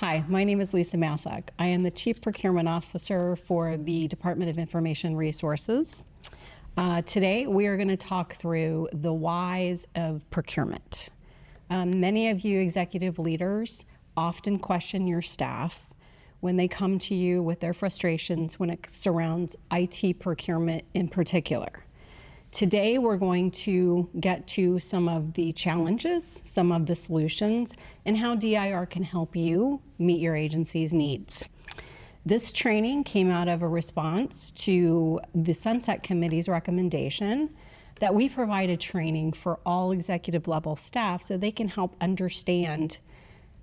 Hi, my name is Lisa Massack. I am the Chief Procurement Officer for the Department of Information Resources. Today, we are going to talk through the whys of procurement. Many of you executive leaders often question your staff when they come to you with their frustrations when it surrounds IT procurement in particular. Today, we're going to get to some of the challenges, some of the solutions, and how DIR can help you meet your agency's needs. This training came out of a response to the Sunset Committee's recommendation that we provided training for all executive level staff so they can help understand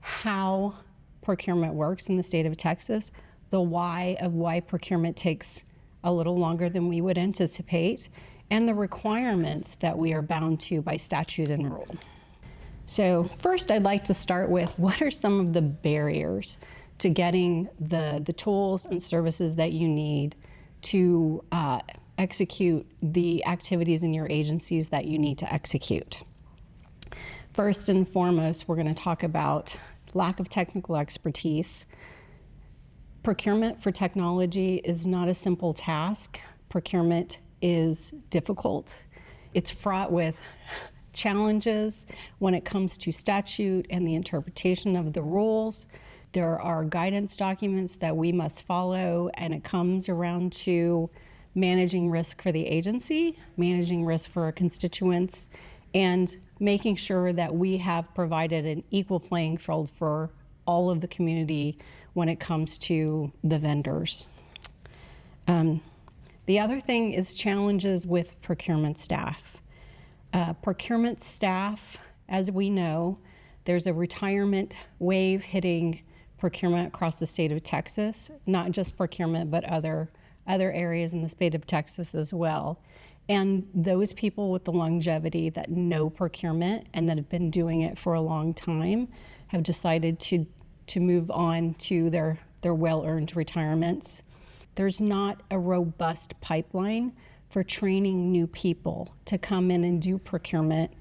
how procurement works in the state of Texas, the why of why procurement takes a little longer than we would anticipate, and the requirements that we are bound to by statute and rule. So first, I'd like to start with what are some of the barriers to getting the tools and services that you need to execute the activities in your agencies that you need to execute. First and foremost, we're going to talk about lack of technical expertise. Procurement for technology is not a simple task. Procurement is difficult. It's fraught with challenges when it comes to statute and the interpretation of the rules. There are guidance documents that we must follow, and it comes around to managing risk for the agency, managing risk for our constituents, and making sure that we have provided an equal playing field for all of the community when it comes to the vendors. The other thing is challenges with procurement staff. Procurement staff, as we know, there's a retirement wave hitting procurement across the state of Texas, not just procurement, but other areas in the state of Texas as well. And those people with the longevity that know procurement and that have been doing it for a long time have decided to move on to their well-earned retirements. There's not a robust pipeline for training new people to come in and do procurement.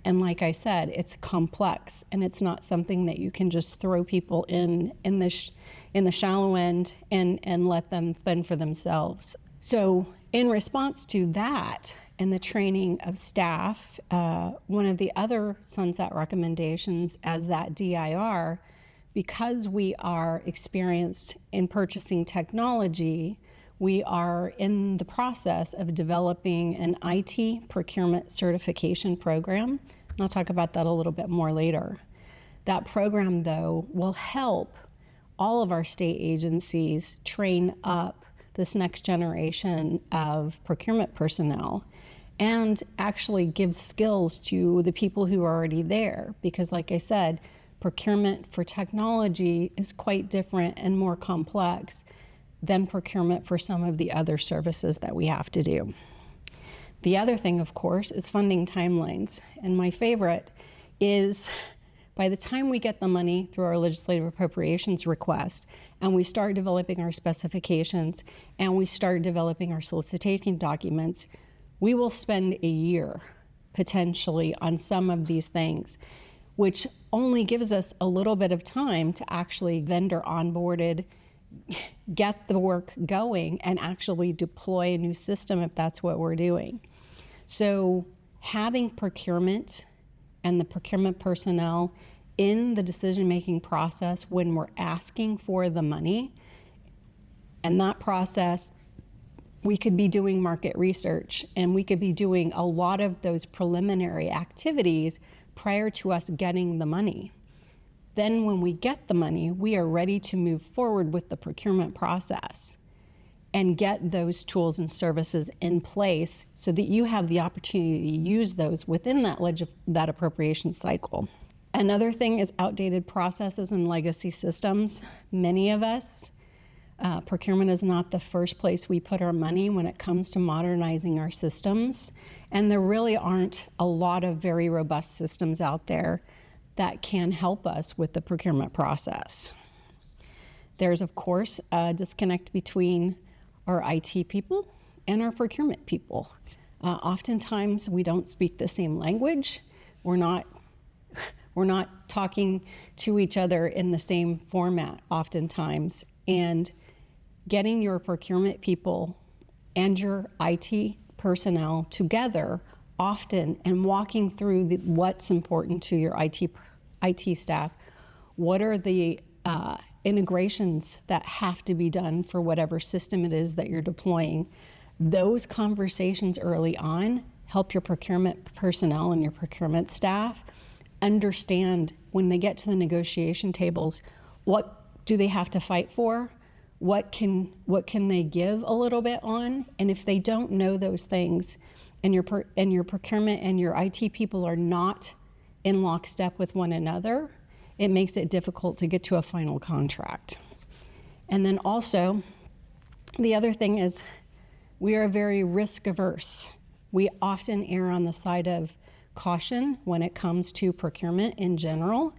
And like I said, it's complex, and it's not something that you can just throw people in the shallow end and let them fend for themselves. So in response to that and the training of staff, one of the other sunset recommendations as that DIR, because we are experienced in purchasing technology, we are in the process of developing an IT procurement certification program. And I'll talk about that a little bit more later. That program, though, will help all of our state agencies train up this next generation of procurement personnel and actually give skills to the people who are already there. Because like I said, procurement for technology is quite different and more complex than procurement for some of the other services that we have to do. The other thing, of course, is funding timelines. And my favorite is by the time we get the money through our legislative appropriations request and we start developing our specifications and we start developing our solicitation documents, we will spend a year potentially on some of these things, which only gives us a little bit of time to actually vendor onboarded, get the work going, and actually deploy a new system if that's what we're doing. So having procurement and the procurement personnel in the decision-making process when we're asking for the money, and that process, we could be doing market research and we could be doing a lot of those preliminary activities prior to us getting the money. Then when we get the money, we are ready to move forward with the procurement process and get those tools and services in place so that you have the opportunity to use those within that appropriation cycle. Another thing is outdated processes and legacy systems. Many of us, procurement is not the first place we put our money when it comes to modernizing our systems. And there really aren't a lot of very robust systems out there that can help us with the procurement process. There's, of course, a disconnect between our IT people and our procurement people. Oftentimes, we don't speak the same language. We're not We're not talking to each other in the same format oftentimes. And getting your procurement people and your IT personnel together often and walking through what's important to your IT staff. What are the integrations that have to be done for whatever system it is that you're deploying? Those conversations early on help your procurement personnel and your procurement staff understand when they get to the negotiation tables, what do they have to fight for? What can they give a little bit on? And if they don't know those things, and your procurement and your IT people are not in lockstep with one another, it makes it difficult to get to a final contract. And then also, the other thing is we are very risk averse. We often err on the side of caution when it comes to procurement in general.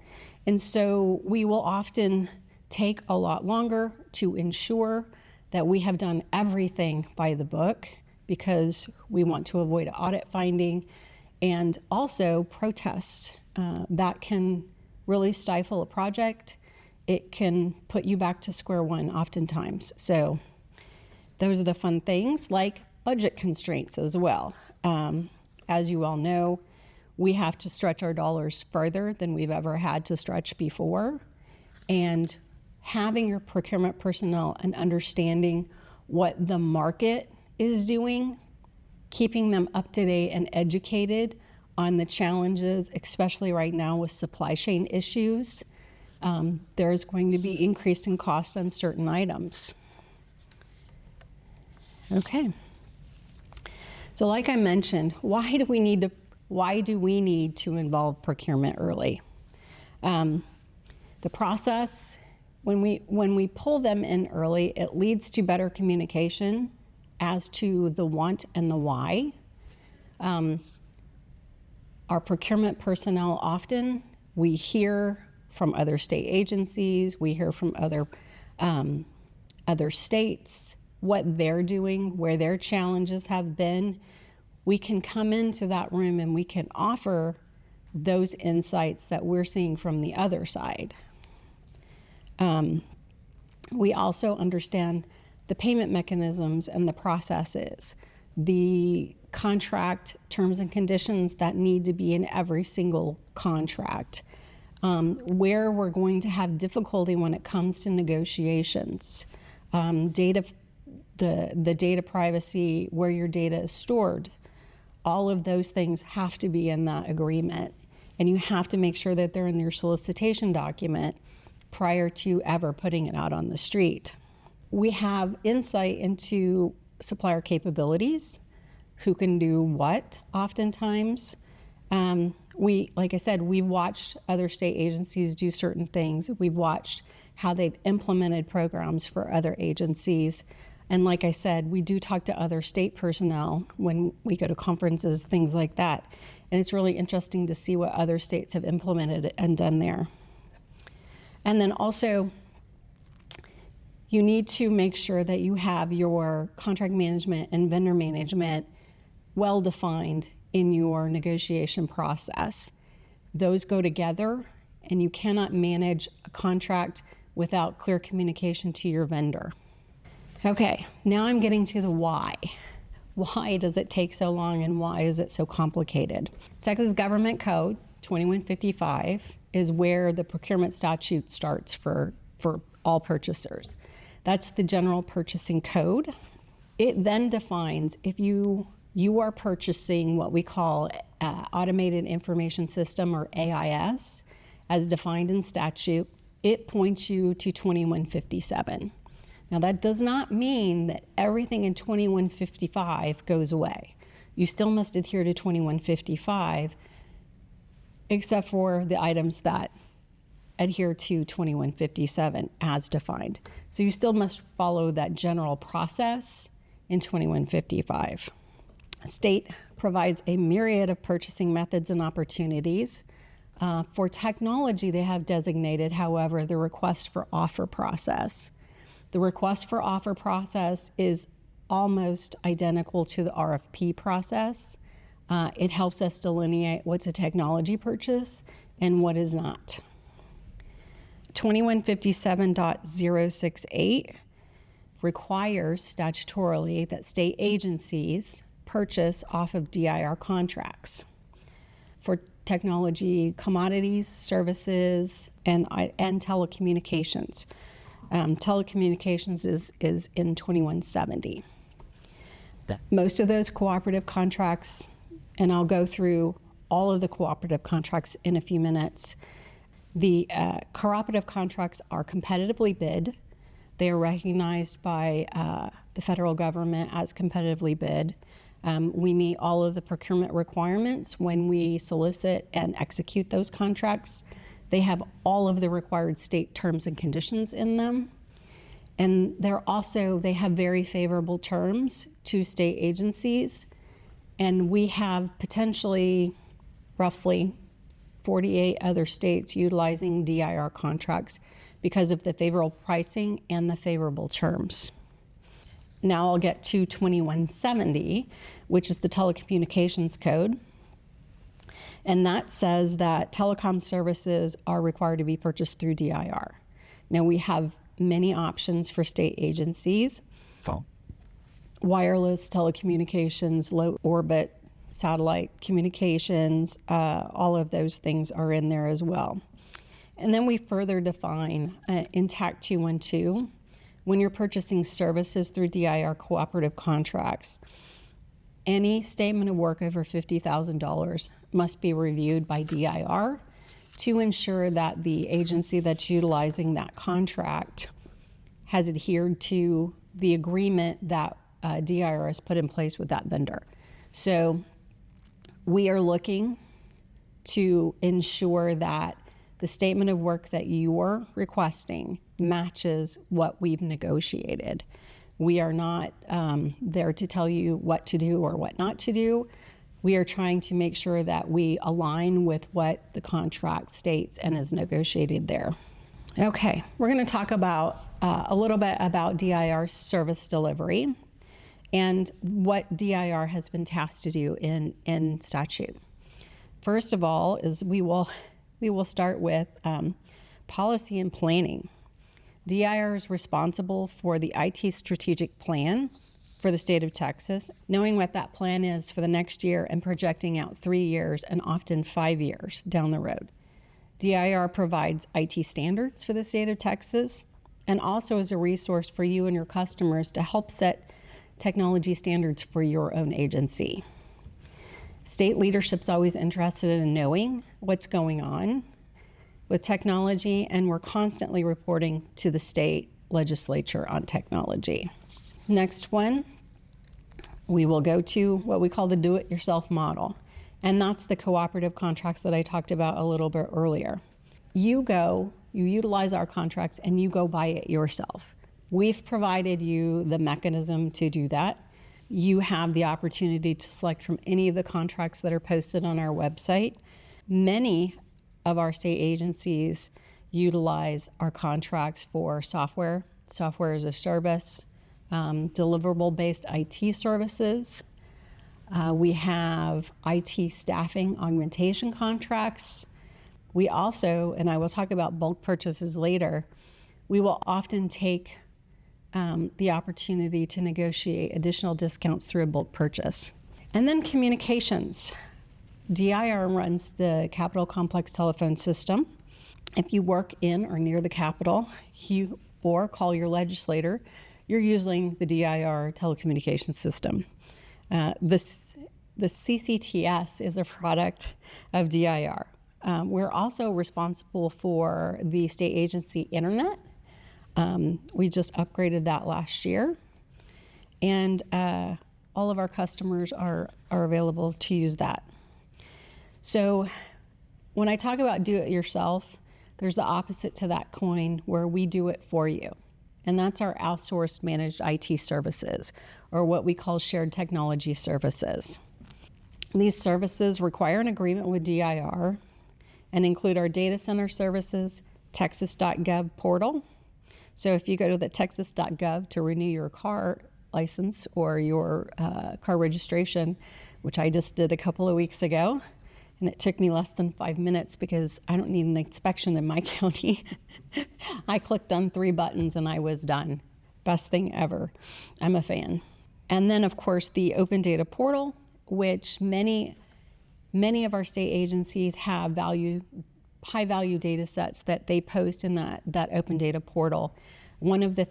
And so we will often take a lot longer to ensure that we have done everything by the book because we want to avoid audit finding and also protests. That can really stifle a project. It can put you back to square one oftentimes. So those are the fun things, like budget constraints as well. As you all know, we have to stretch our dollars further than we've ever had to stretch before. And having your procurement personnel and understanding what the market is doing, keeping them up to date and educated on the challenges, especially right now with supply chain issues. There's going to be increase in costs on certain items. Okay. So like I mentioned, why do we need to involve procurement early? The process, when we pull them in early, it leads to better communication as to the want and the why. Our procurement personnel often, we hear from other state agencies, we hear from other states, what they're doing, where their challenges have been. We can come into that room and we can offer those insights that we're seeing from the other side. We also understand the payment mechanisms and the processes, the contract terms and conditions that need to be in every single contract, where we're going to have difficulty when it comes to negotiations, the data privacy, where your data is stored. All of those things have to be in that agreement, and you have to make sure that they're in your solicitation document prior to ever putting it out on the street. We have insight into supplier capabilities, who can do what oftentimes. Like I said, we've watched other state agencies do certain things. We've watched how they've implemented programs for other agencies. And like I said, we do talk to other state personnel when we go to conferences, things like that. And it's really interesting to see what other states have implemented and done there. And then also, you need to make sure that you have your contract management and vendor management well defined in your negotiation process. Those go together, and you cannot manage a contract without clear communication to your vendor. Okay, now I'm getting to the why. Why does it take so long, and why is it so complicated? Texas Government Code 2155 is where the procurement statute starts for all purchasers. That's the general purchasing code. It then defines if you are purchasing what we call Automated Information System, or AIS, as defined in statute. It points you to 2157. Now, that does not mean that everything in 2155 goes away. You still must adhere to 2155, except for the items that adhere to 2157 as defined. So you still must follow that general process in 2155. State provides a myriad of purchasing methods and opportunities. For technology, they have designated, however, the request for offer process. The request for offer process is almost identical to the RFP process. It helps us delineate what's a technology purchase and what is not. 2157.068 requires statutorily that state agencies purchase off of DIR contracts for technology commodities, services, and telecommunications. Telecommunications is in 2170. Most of those cooperative contracts, and I'll go through all of the cooperative contracts in a few minutes. The cooperative contracts are competitively bid. They are recognized by the federal government as competitively bid. We meet all of the procurement requirements when we solicit and execute those contracts. They have all of the required state terms and conditions in them. And they have very favorable terms to state agencies. And we have potentially roughly 48 other states utilizing DIR contracts because of the favorable pricing and the favorable terms. Now I'll get to 2170, which is the telecommunications code. And that says that telecom services are required to be purchased through DIR. Now we have many options for state agencies. Phone. Wireless telecommunications, low orbit satellite communications, all of those things are in there as well. And then we further define in TAC 212, when you're purchasing services through DIR cooperative contracts, any statement of work over $50,000 must be reviewed by DIR to ensure that the agency that's utilizing that contract has adhered to the agreement that DIR has put in place with that vendor. So we are looking to ensure that the statement of work that you're requesting matches what we've negotiated. We are not there to tell you what to do or what not to do. We are trying to make sure that we align with what the contract states and is negotiated there. Okay, we're going to talk about a little bit about DIR service delivery and what DIR has been tasked to do in statute. First of all, is we will start with policy and planning. DIR is responsible for the IT strategic plan for the state of Texas, knowing what that plan is for the next year and projecting out 3 years and often 5 years down the road. DIR provides IT standards for the state of Texas and also is a resource for you and your customers to help set technology standards for your own agency. State leadership's always interested in knowing what's going on with technology, and we're constantly reporting to the state legislature on technology. Next one, we will go to what we call the do-it-yourself model, and that's the cooperative contracts that I talked about a little bit earlier. You utilize our contracts, and you go buy it yourself. We've provided you the mechanism to do that. You have the opportunity to select from any of the contracts that are posted on our website. Many of our state agencies utilize our contracts for software as a service, deliverable-based IT services. We have IT staffing augmentation contracts. We also, and I will talk about bulk purchases later, we will often take the opportunity to negotiate additional discounts through a bulk purchase. And then communications. DIR runs the Capitol Complex telephone system. If you work in or near the Capitol, or call your legislator, you're using the DIR telecommunications system. The CCTS is a product of DIR. We're also responsible for the state agency internet. We just upgraded that last year, and all of our customers are available to use that. So when I talk about do it yourself, there's the opposite to that coin where we do it for you. And that's our outsourced managed IT services, or what we call shared technology services. These services require an agreement with DIR and include our data center services, texas.gov portal. So if you go to the texas.gov to renew your car license or your car registration, which I just did a couple of weeks ago, and it took me less than 5 minutes because I don't need an inspection in my county. I clicked on 3 buttons and I was done. Best thing ever. I'm a fan. And then, of course, the Open Data Portal, which many of our state agencies have high value data sets that they post in that Open Data Portal. One of the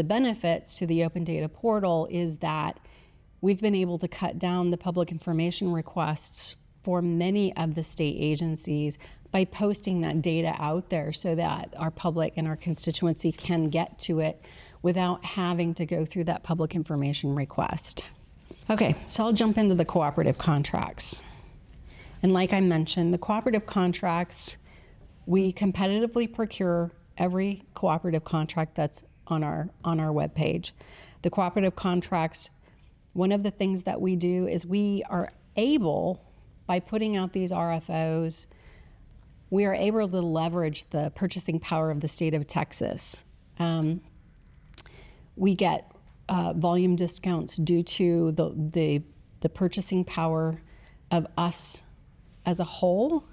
benefits to the Open Data Portal is that we've been able to cut down the public information requests for many of the state agencies by posting that data out there so that our public and our constituency can get to it without having to go through that public information request. Okay, so I'll jump into the cooperative contracts. And like I mentioned, the cooperative contracts, we competitively procure every cooperative contract that's on our webpage. The cooperative contracts, one of the things that we do is we are able, by putting out these RFOs, we are able to leverage the purchasing power of the state of Texas. We get volume discounts due to the purchasing power of us as a whole,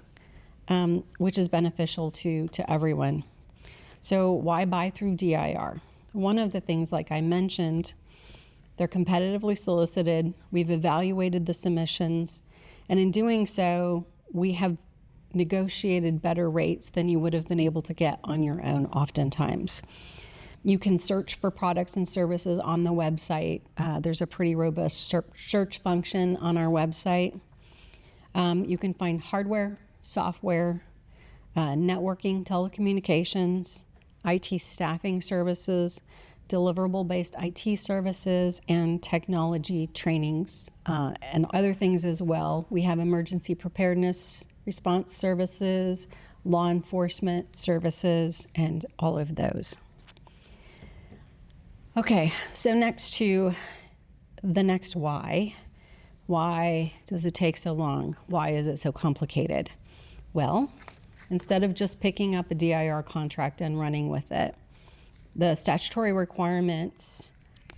which is beneficial to everyone. So why buy through DIR? One of the things, like I mentioned, they're competitively solicited. We've evaluated the submissions, and in doing so, we have negotiated better rates than you would have been able to get on your own oftentimes. You can search for products and services on the website. There's a pretty robust search function on our website. You can find hardware, software, networking, telecommunications, IT staffing services, deliverable-based IT services, and technology trainings, and other things as well. We have emergency preparedness response services, law enforcement services, and all of those. Okay, so next to the next why. Why does it take so long? Why is it so complicated? Well, instead of just picking up a DIR contract and running with it, the statutory requirements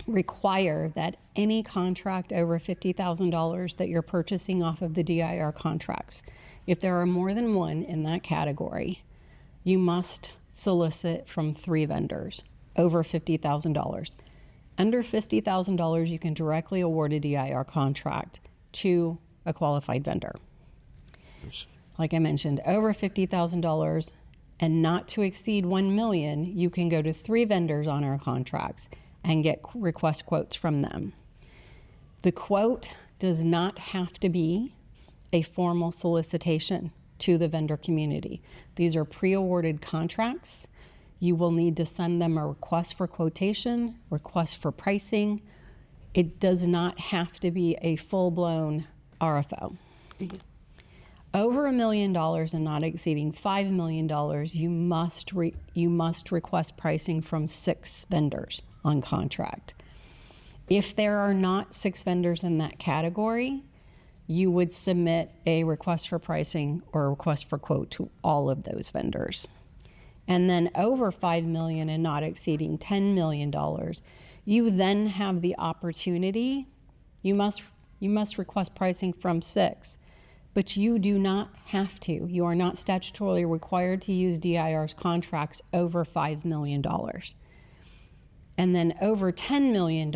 require that any contract over $50,000 that you're purchasing off of the DIR contracts, if there are more than one in that category, you must solicit from 3 vendors over $50,000. Under $50,000, you can directly award a DIR contract to a qualified vendor. Yes. Like I mentioned, over $50,000 and not to exceed $1 million, you can go to 3 vendors on our contracts and get request quotes from them. The quote does not have to be a formal solicitation to the vendor community. These are pre-awarded contracts. You will need to send them a request for quotation, request for pricing. It does not have to be a full-blown RFO. Over $1 million and not exceeding $5 million, you must request pricing from 6 vendors on contract. If there are not 6 vendors in that category, you would submit a request for pricing or a request for quote to all of those vendors. And then over $5 million and not exceeding $10 million, you then have the opportunity, you must request pricing from 6, but you do not have to. You are not statutorily required to use DIR's contracts over $5 million. And then over $10 million,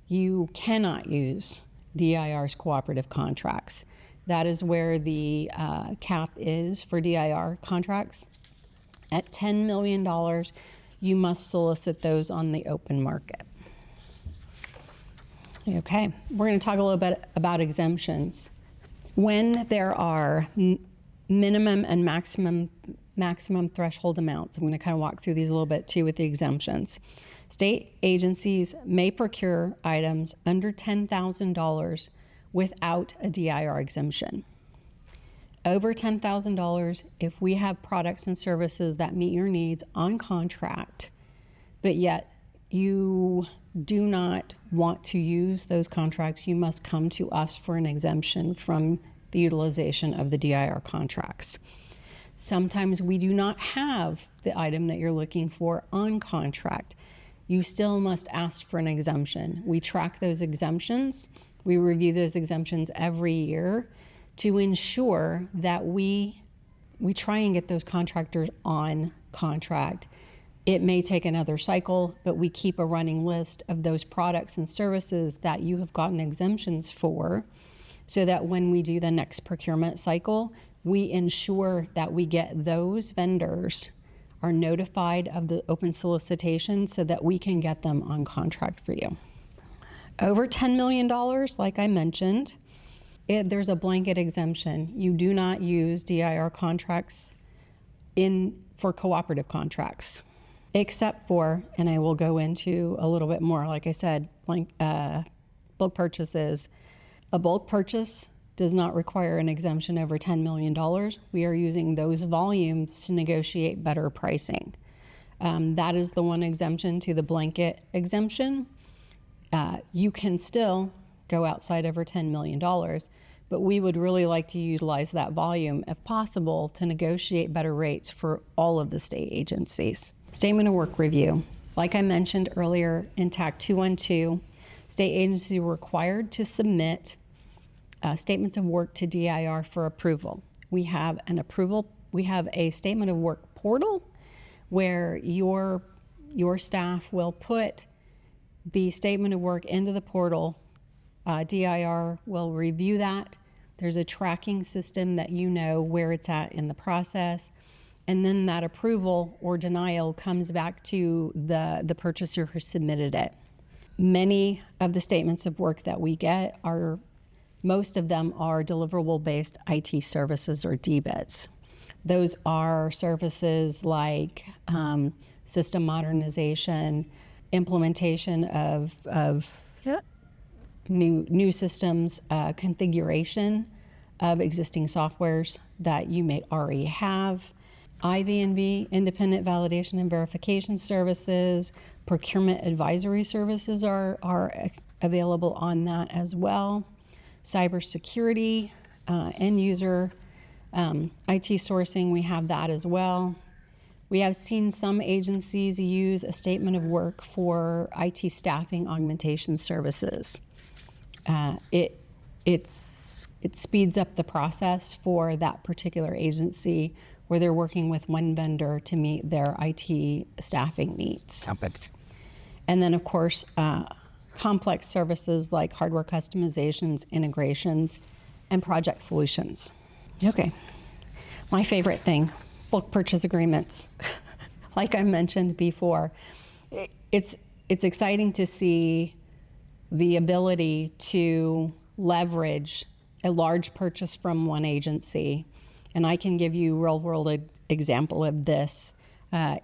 you cannot use DIR's cooperative contracts. That is where the cap is for DIR contracts. At $10 million, you must solicit those on the open market. Okay, we're going to talk a little bit about exemptions. When there are minimum and maximum threshold amounts, I'm going to kind of walk through these a little bit too with the exemptions. State agencies may procure items under $10,000 without a DIR exemption. Over $10,000, if we have products and services that meet your needs on contract, but yet you do not want to use those contracts, you must come to us for an exemption from the utilization of the DIR contracts. Sometimes we do not have the item that you're looking for on contract. You still must ask for an exemption. We track those exemptions. We review those exemptions every year to ensure that we try and get those contractors on contract. It may take another cycle, but we keep a running list of those products and services that you have gotten exemptions for, so that when we do the next procurement cycle, we ensure that we get those vendors are notified of the open solicitation so that we can get them on contract for you. Over $10 million, like I mentioned, there's a blanket exemption. You do not use DIR contracts for cooperative contracts, except for, and I will go into a little bit more, like I said, bulk purchases. A bulk purchase does not require an exemption over $10 million. We are using those volumes to negotiate better pricing. That is the one exemption to the blanket exemption. You can still go outside over $10 million, but we would really like to utilize that volume, if possible, to negotiate better rates for all of the state agencies. Statement of work review. Like I mentioned earlier, in TAC 212, state agencies were required to submit statements of work to DIR for approval. We have a statement of work portal where your staff will put the statement of work into the portal. DIR will review that. There's a tracking system that you know where it's at in the process. And then that approval or denial comes back to the purchaser who submitted it. Many of the statements of work that we get most of them are deliverable-based IT services or DBITs. Those are services like system modernization, implementation of new systems, configuration of existing softwares that you may already have. IV&V, independent validation and verification services, procurement advisory services are available on that as well. Cybersecurity, end user, IT sourcing, we have that as well. We have seen some agencies use a statement of work for IT staffing augmentation services. It speeds up the process for that particular agency where they're working with one vendor to meet their IT staffing needs. Perfect. And then, of course, complex services like hardware customizations, integrations, and project solutions. Okay, my favorite thing, bulk purchase agreements. Like I mentioned before, it's exciting to see the ability to leverage a large purchase from one agency. And I can give you a real-world example of this.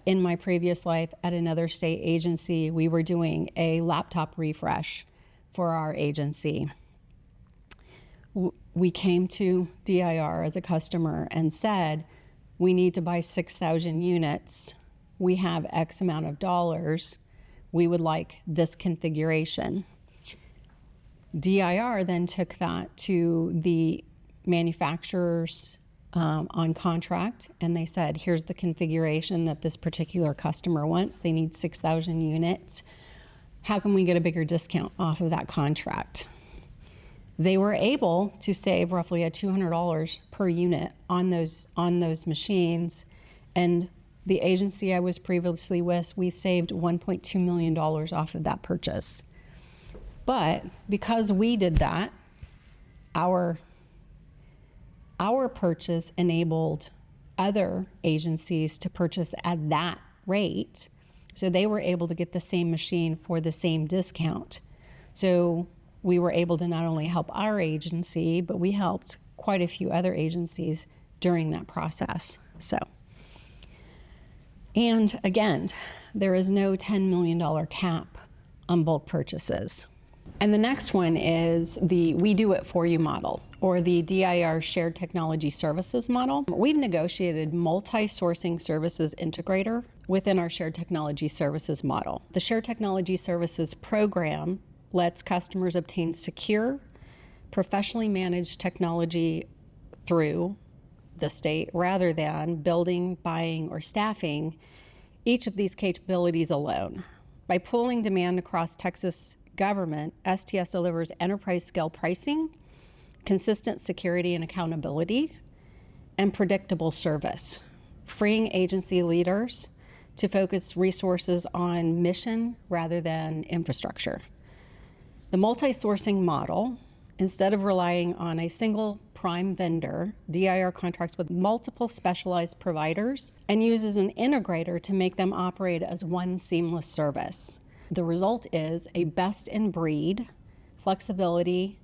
In my previous life at another state agency, we were doing a laptop refresh for our agency. We came to DIR as a customer and said, we need to buy 6,000 units. We have X amount of dollars. We would like this configuration. DIR then took that to the manufacturers on contract, and they said, here's the configuration that this particular customer wants. They need 6,000 units. How can we get a bigger discount off of that contract? They were able to save roughly $200 per unit on those machines, and the agency I was previously with, we saved $1.2 million off of that purchase. But because we did that, our purchase enabled other agencies to purchase at that rate, so they were able to get the same machine for the same discount. So we were able to not only help our agency, but we helped quite a few other agencies during that process. And again, there is no $10 million cap on bulk purchases. And the next one is the We Do It For You model, or the DIR Shared Technology Services model. We've negotiated multi-sourcing services integrator within our Shared Technology Services model. The Shared Technology Services program lets customers obtain secure, professionally managed technology through the state rather than building, buying, or staffing each of these capabilities alone. By pooling demand across Texas government, STS delivers enterprise scale pricing, consistent security and accountability, and predictable service, freeing agency leaders to focus resources on mission rather than infrastructure. The multi-sourcing model, instead of relying on a single prime vendor, DIR contracts with multiple specialized providers and uses an integrator to make them operate as one seamless service. The result is a best-in-breed flexibility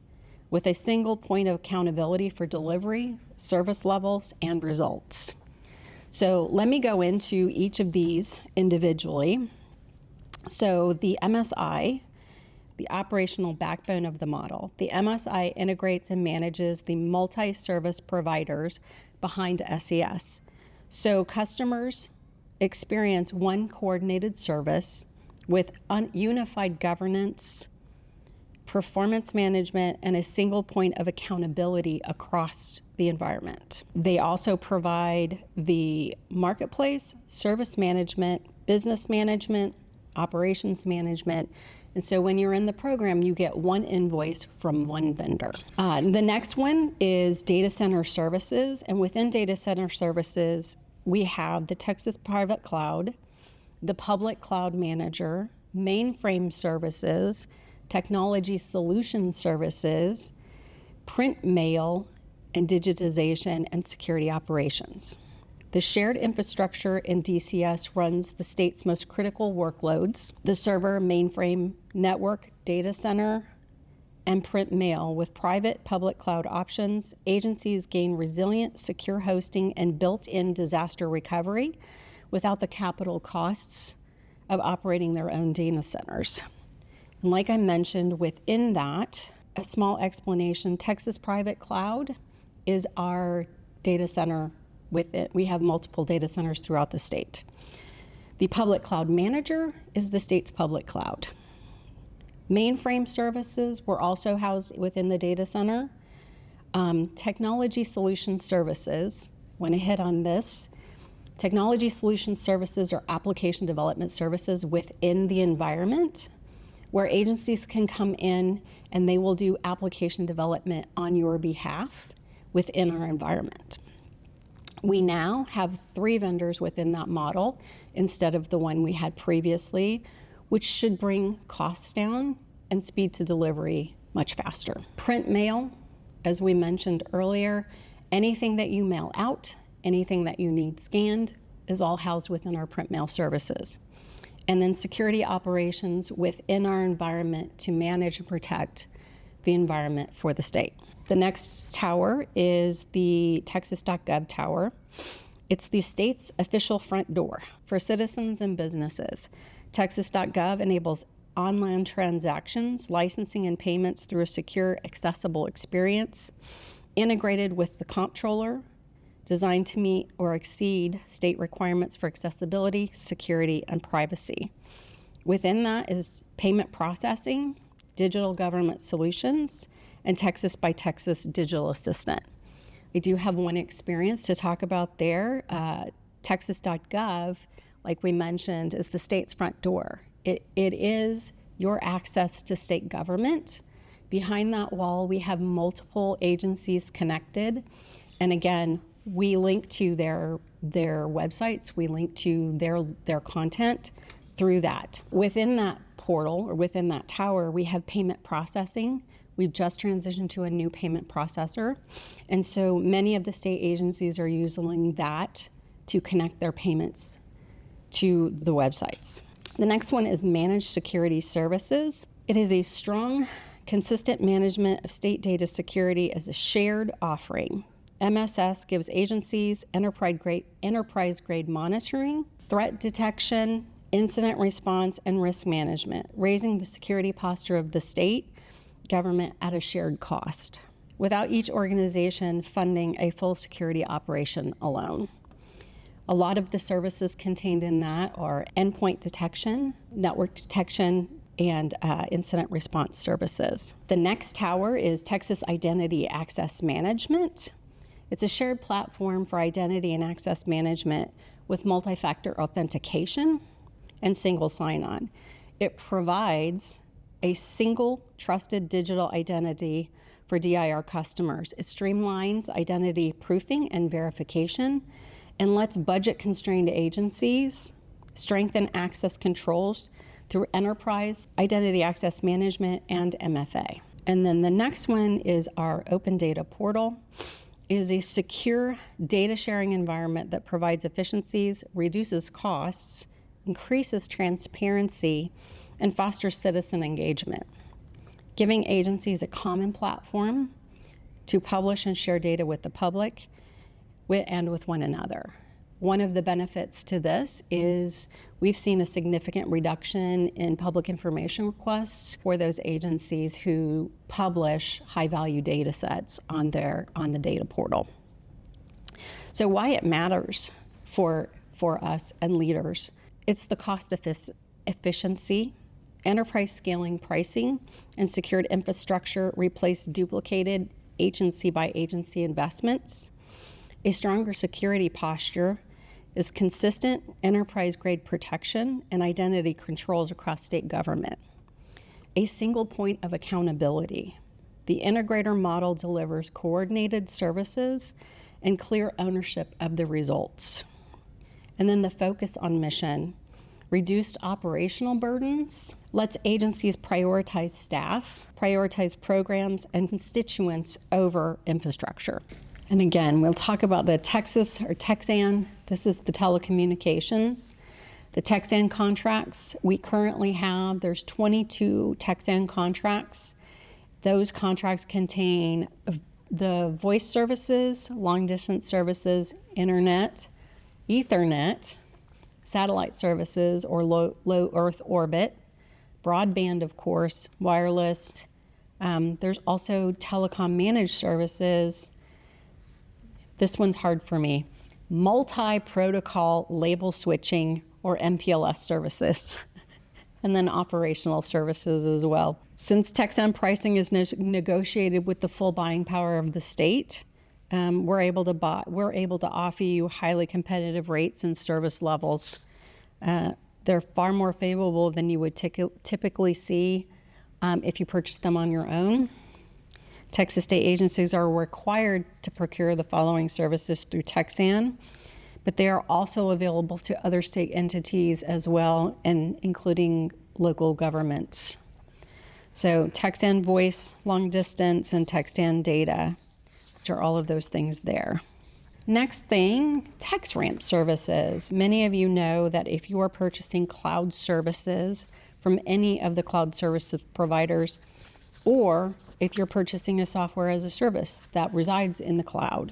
with a single point of accountability for delivery, service levels, and results. So let me go into each of these individually. So the MSI, the operational backbone of the model. The MSI integrates and manages the multi-service providers behind SES. So customers experience one coordinated service with unified governance, performance management, and a single point of accountability across the environment. They also provide the marketplace, service management, business management, operations management. And so when you're in the program, you get one invoice from one vendor. The next one is data center services. And within data center services, we have the Texas Private Cloud, the Public Cloud Manager, mainframe services, technology solution services, print mail, and digitization and security operations. The shared infrastructure in DCS runs the state's most critical workloads, the server, mainframe, network, data center, and print mail. With private public cloud options, agencies gain resilient, secure hosting and built-in disaster recovery without the capital costs of operating their own data centers. And like I mentioned, within that, a small explanation, Texas Private Cloud is our data center with it. We have multiple data centers throughout the state. The Public Cloud Manager is the state's public cloud. Mainframe services were also housed within the data center. Technology Solution Services, want to hit on this. Technology Solution Services are application development services within the environment where agencies can come in and they will do application development on your behalf within our environment. We now have 3 vendors within that model instead of the one we had previously, which should bring costs down and speed to delivery much faster. Print mail, as we mentioned earlier, anything that you mail out, anything that you need scanned is all housed within our print mail services. And then security operations within our environment to manage and protect the environment for the state. The next tower is the Texas.gov tower. It's the state's official front door for citizens and businesses. Texas.gov enables online transactions, licensing, and payments through a secure, accessible experience, integrated with the comptroller, designed to meet or exceed state requirements for accessibility, security, and privacy. Within that is payment processing, digital government solutions, and Texas by Texas Digital Assistant. We do have one experience to talk about there. Texas.gov, like we mentioned, is the state's front door. It is your access to state government. Behind that wall, we have multiple agencies connected. And again, we link to their websites, we link to their content through that. Within that portal or within that tower, we have payment processing. We've just transitioned to a new payment processor. And so many of the state agencies are using that to connect their payments to the websites. The next one is managed security services. It is a strong, consistent management of state data security as a shared offering. MSS gives agencies enterprise-grade monitoring, threat detection, incident response, and risk management, raising the security posture of the state government at a shared cost, without each organization funding a full security operation alone. A lot of the services contained in that are endpoint detection, network detection, and incident response services. The next tower is Texas Identity Access Management. It's a shared platform for identity and access management with multi-factor authentication and single sign-on. It provides a single trusted digital identity for DIR customers. It streamlines identity proofing and verification and lets budget-constrained agencies strengthen access controls through enterprise identity access management and MFA. And then the next one is our open data portal. It is a secure data sharing environment that provides efficiencies, reduces costs, increases transparency, and fosters citizen engagement, giving agencies a common platform to publish and share data with the public and with one another. One of the benefits to this is we've seen a significant reduction in public information requests for those agencies who publish high-value data sets on the data portal. So why it matters for us and leaders, it's the cost efficiency, enterprise scaling pricing, and secured infrastructure replace duplicated agency by agency investments. A stronger security posture is consistent enterprise-grade protection and identity controls across state government. A single point of accountability. The integrator model delivers coordinated services and clear ownership of the results. And then the focus on mission. Reduced operational burdens lets agencies prioritize staff, prioritize programs and constituents over infrastructure. And again, we'll talk about the Texas or Texan. This is the telecommunications. The Texan contracts we currently have, there's 22 Texan contracts. Those contracts contain the voice services, long distance services, internet, Ethernet, satellite services or low Earth orbit, broadband, of course, wireless. There's also telecom managed services. This one's hard for me. Multi-protocol label switching or MPLS services, and then operational services as well. Since Texan pricing is negotiated with the full buying power of the state, we're able to offer you highly competitive rates and service levels. They're far more favorable than you would typically see if you purchase them on your own. Texas state agencies are required to procure the following services through Texan, but they are also available to other state entities as well, and including local governments. So Texan voice, long distance, and Texan data, which are all of those things there. Next thing, TexRamp services. Many of you know that if you are purchasing cloud services from any of the cloud service providers, or if you're purchasing a software as a service that resides in the cloud,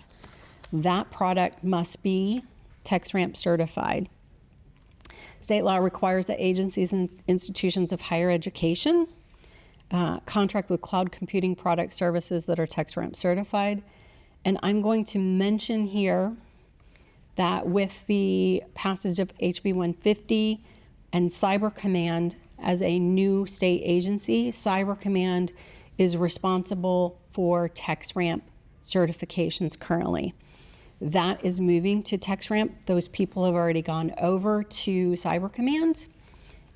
that product must be TexRamp certified. State law requires that agencies and institutions of higher education contract with cloud computing product services that are TexRamp certified. And I'm going to mention here that with the passage of HB 150 and Cyber Command as a new state agency, Cyber Command is responsible for TexRamp certifications currently. That is moving to TexRamp. Those people have already gone over to Cyber Command.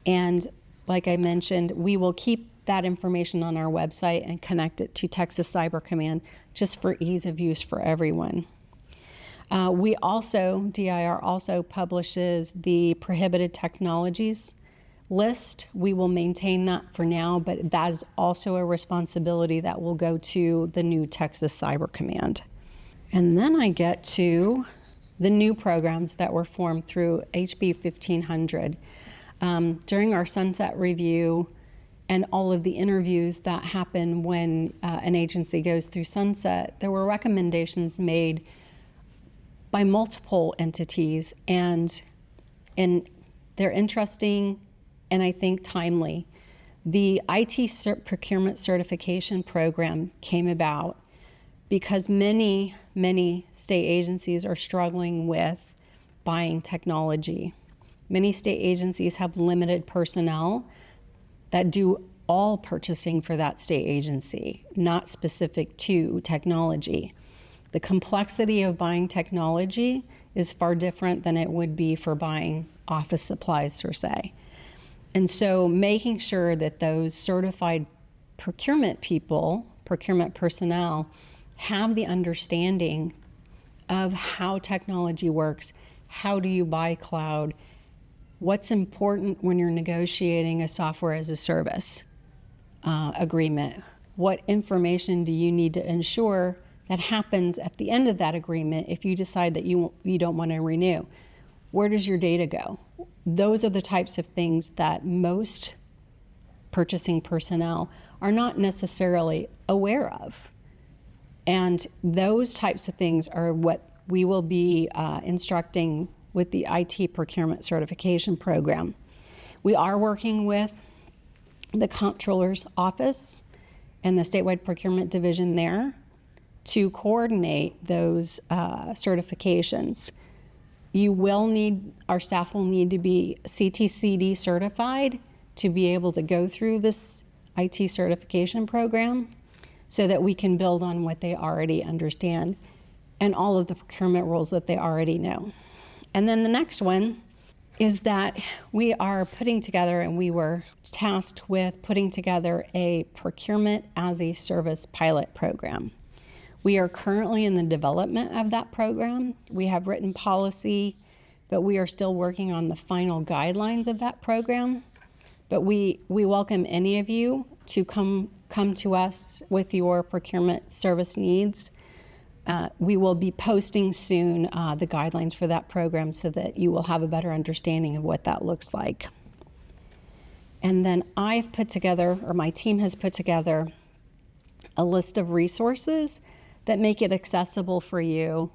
And like I mentioned, we will keep that information on our website and connect it to Texas Cyber Command just for ease of use for everyone. DIR also publishes the prohibited technologies list. We will maintain that for now, but that is also a responsibility that will go to the new Texas Cyber Command. And then I get to the new programs that were formed through HB 1500. During our sunset review and all of the interviews that happen when an agency goes through sunset, there were recommendations made by multiple entities, and they're interesting and I think timely. The IT procurement certification program came about because many state agencies are struggling with buying technology. Many state agencies have limited personnel that do all purchasing for that state agency, not specific to technology. The complexity of buying technology is far different than it would be for buying office supplies per se. And so making sure that those certified procurement people, procurement personnel have the understanding of how technology works. How do you buy cloud? What's important when you're negotiating a software as a service agreement? What information do you need to ensure that happens at the end of that agreement if you decide that you don't want to renew? Where does your data go? Those are the types of things that most purchasing personnel are not necessarily aware of. And those types of things are what we will be instructing with the IT procurement certification program. We are working with the Comptroller's Office and the statewide procurement division there to coordinate those certifications. Our staff will need to be CTCD certified to be able to go through this IT certification program so that we can build on what they already understand and all of the procurement rules that they already know. And then the next one is that we are putting together, and we were tasked with putting together a procurement as a service pilot program. We are currently in the development of that program. We have written policy, but we are still working on the final guidelines of that program. But we welcome any of you to come to us with your procurement service needs. We will be posting soon the guidelines for that program so that you will have a better understanding of what that looks like. And then I've put together, or my team has put together, a list of resources that make it accessible for you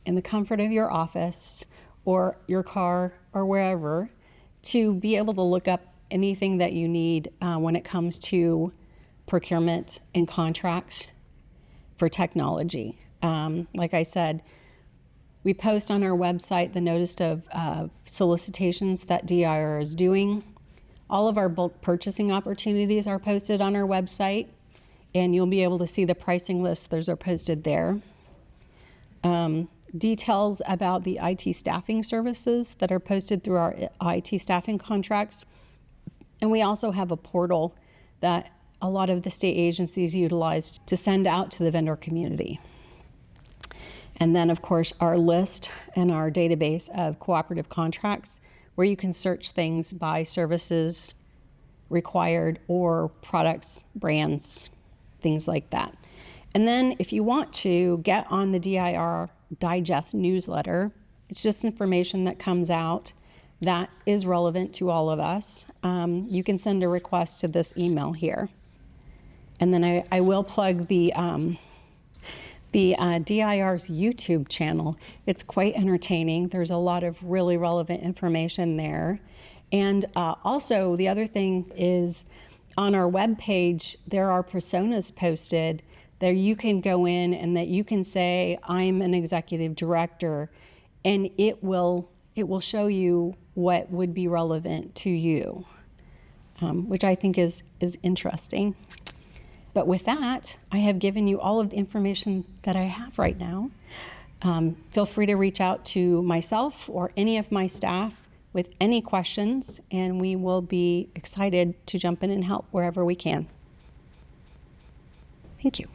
in the comfort of your office or your car or wherever to be able to look up anything that you need when it comes to procurement and contracts for technology. Like I said, we post on our website the notice of solicitations that DIR is doing. All of our bulk purchasing opportunities are posted on our website, and you'll be able to see the pricing lists. Those are posted there. Details about the IT staffing services that are posted through our IT staffing contracts. And we also have a portal that a lot of the state agencies utilize to send out to the vendor community. And then, of course, our list and our database of cooperative contracts where you can search things by services required or products, brands, things like that. And then if you want to get on the DIR Digest newsletter, it's just information that comes out that is relevant to all of us. You can send a request to this email here. And then I will plug the DIR's YouTube channel. It's quite entertaining. There's a lot of really relevant information there. And also the other thing is on our webpage, there are personas posted there. You can go in and that you can say, I'm an executive director, and it will show you what would be relevant to you, which I think is interesting. But with that, I have given you all of the information that I have right now. Feel free to reach out to myself or any of my staff with any questions, and we will be excited to jump in and help wherever we can. Thank you.